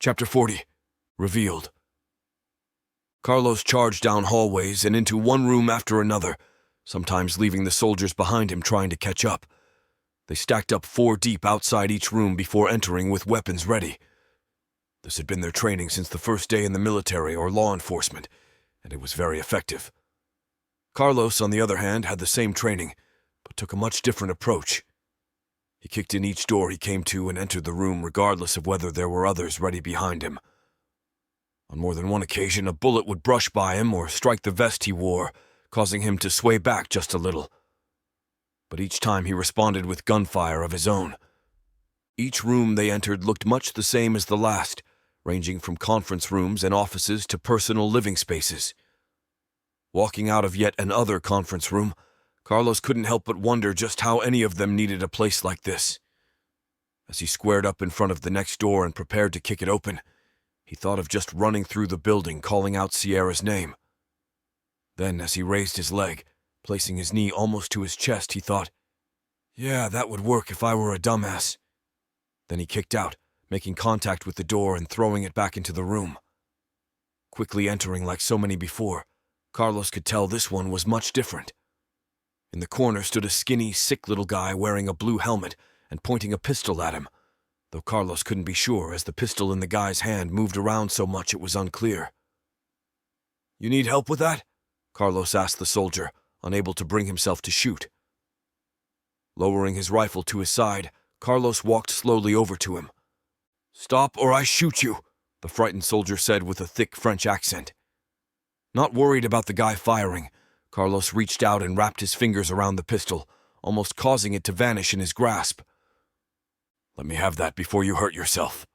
Chapter 40. Revealed. Carlos charged down hallways and into one room after another, sometimes leaving the soldiers behind him trying to catch up. They stacked up 4 deep outside each room before entering with weapons ready. This had been their training since the first day in the military or law enforcement, and it was very effective. Carlos, on the other hand, had the same training, but took a much different approach. He kicked in each door he came to and entered the room regardless of whether there were others ready behind him. On more than one occasion, a bullet would brush by him or strike the vest he wore, causing him to sway back just a little. But each time he responded with gunfire of his own. Each room they entered looked much the same as the last, ranging from conference rooms and offices to personal living spaces. Walking out of yet another conference room, Carlos couldn't help but wonder just how any of them needed a place like this. As he squared up in front of the next door and prepared to kick it open, he thought of just running through the building, calling out Sierra's name. Then, as he raised his leg, placing his knee almost to his chest, he thought, "Yeah, that would work if I were a dumbass." Then he kicked out, making contact with the door and throwing it back into the room. Quickly entering like so many before, Carlos could tell this one was much different. In the corner stood a skinny, sick little guy wearing a blue helmet and pointing a pistol at him, though Carlos couldn't be sure as the pistol in the guy's hand moved around so much it was unclear. "You need help with that?" Carlos asked the soldier, unable to bring himself to shoot. Lowering his rifle to his side, Carlos walked slowly over to him. "Stop or I shoot you," the frightened soldier said with a thick French accent. Not worried about the guy firing, Carlos reached out and wrapped his fingers around the pistol, almost causing it to vanish in his grasp. "Let me have that before you hurt yourself."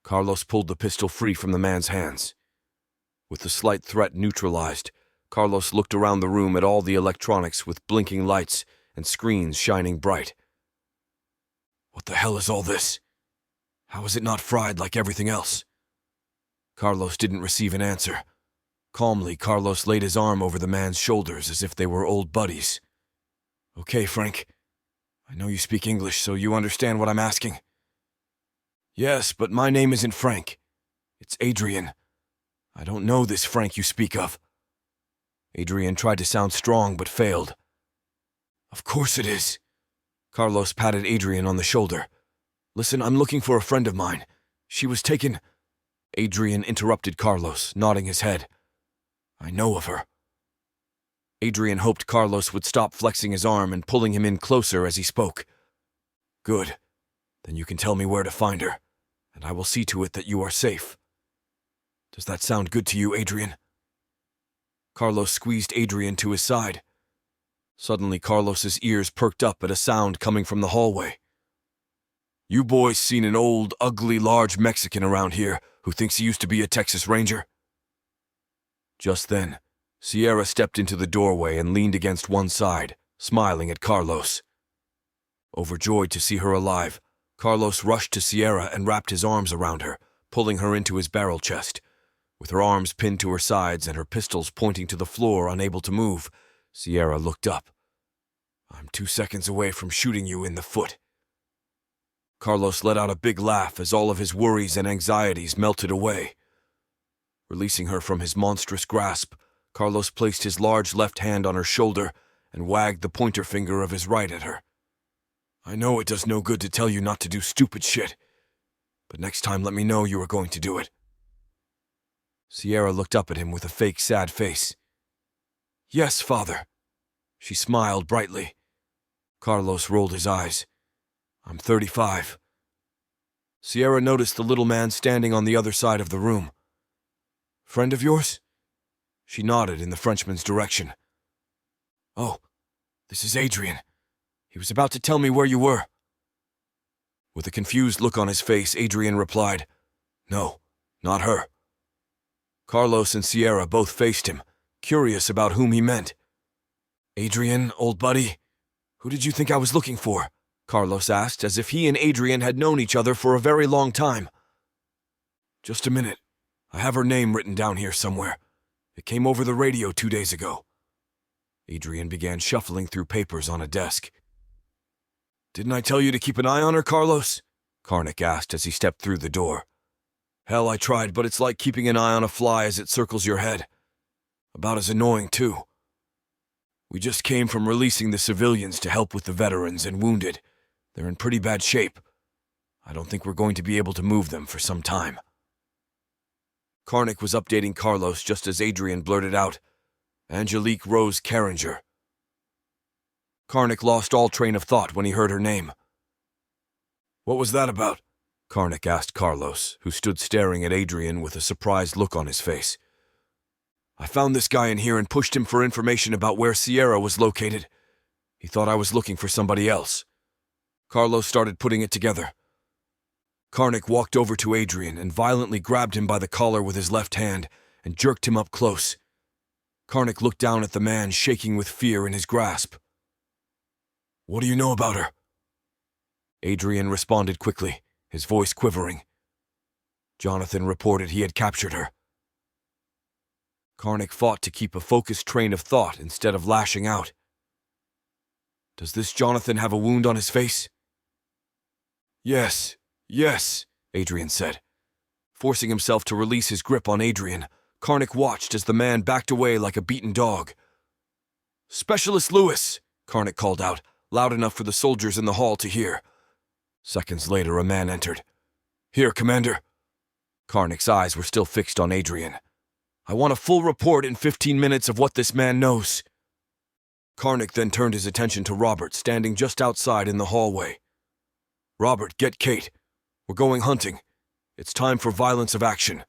Carlos pulled the pistol free from the man's hands. With the slight threat neutralized, Carlos looked around the room at all the electronics with blinking lights and screens shining bright. What the hell is all this? How is it not fried like everything else? Carlos didn't receive an answer. Calmly, Carlos laid his arm over the man's shoulders as if they were old buddies. "Okay, Frank. I know you speak English, so you understand what I'm asking." "Yes, but my name isn't Frank. It's Adrian. I don't know this Frank you speak of." Adrian tried to sound strong but failed. "Of course it is." Carlos patted Adrian on the shoulder. "Listen, I'm looking for a friend of mine. She was taken—" Adrian interrupted Carlos, nodding his head. "I know of her." Adrian hoped Carlos would stop flexing his arm and pulling him in closer as he spoke. "Good. Then you can tell me where to find her, and I will see to it that you are safe. Does that sound good to you, Adrian?" Carlos squeezed Adrian to his side. Suddenly, Carlos's ears perked up at a sound coming from the hallway. "You boys seen an old, ugly, large Mexican around here who thinks he used to be a Texas Ranger?" Just then, Sierra stepped into the doorway and leaned against one side, smiling at Carlos. Overjoyed to see her alive, Carlos rushed to Sierra and wrapped his arms around her, pulling her into his barrel chest. With her arms pinned to her sides and her pistols pointing to the floor, unable to move, Sierra looked up. "I'm 2 seconds away from shooting you in the foot." Carlos let out a big laugh as all of his worries and anxieties melted away. Releasing her from his monstrous grasp, Carlos placed his large left hand on her shoulder and wagged the pointer finger of his right at her. "I know it does no good to tell you not to do stupid shit, but next time let me know you are going to do it." Sierra looked up at him with a fake sad face. "Yes, father." She smiled brightly. Carlos rolled his eyes. "I'm 35. Sierra noticed the little man standing on the other side of the room. "Friend of yours?" She nodded in the Frenchman's direction. "Oh, this is Adrian. He was about to tell me where you were." With a confused look on his face, Adrian replied, "No, not her." Carlos and Sierra both faced him, curious about whom he meant. "Adrian, old buddy, who did you think I was looking for?" Carlos asked, as if he and Adrian had known each other for a very long time. "Just a minute. I have her name written down here somewhere. It came over the radio 2 days ago." Adrian began shuffling through papers on a desk. "Didn't I tell you to keep an eye on her, Carlos?" Karnak asked as he stepped through the door. Hell, I tried, but it's like keeping an eye on a fly as it circles your head. About as annoying, too. We just came from releasing the civilians to help with the veterans and wounded. They're in pretty bad shape. I don't think we're going to be able to move them for some time. Karnak was updating Carlos just as Adrian blurted out, Angelique Rose Carringer. Karnak lost all train of thought when he heard her name. What was that about? Karnak asked Carlos, who stood staring at Adrian with a surprised look on his face. I found this guy in here and pushed him for information about where Sierra was located. He thought I was looking for somebody else. Carlos started putting it together. Karnak walked over to Adrian and violently grabbed him by the collar with his left hand and jerked him up close. Karnak looked down at the man, shaking with fear in his grasp. What do you know about her? Adrian responded quickly, his voice quivering. Jonathan reported he had captured her. Karnak fought to keep a focused train of thought instead of lashing out. Does this Jonathan have a wound on his face? Yes, Adrian said. Forcing himself to release his grip on Adrian, Karnak watched as the man backed away like a beaten dog. Specialist Lewis, Karnak called out, loud enough for the soldiers in the hall to hear. Seconds later, a man entered. Here, Commander. Karnak's eyes were still fixed on Adrian. I want a full report in 15 minutes of what this man knows. Karnak then turned his attention to Robert, standing just outside in the hallway. Robert, get Kate. We're going hunting. It's time for violence of action.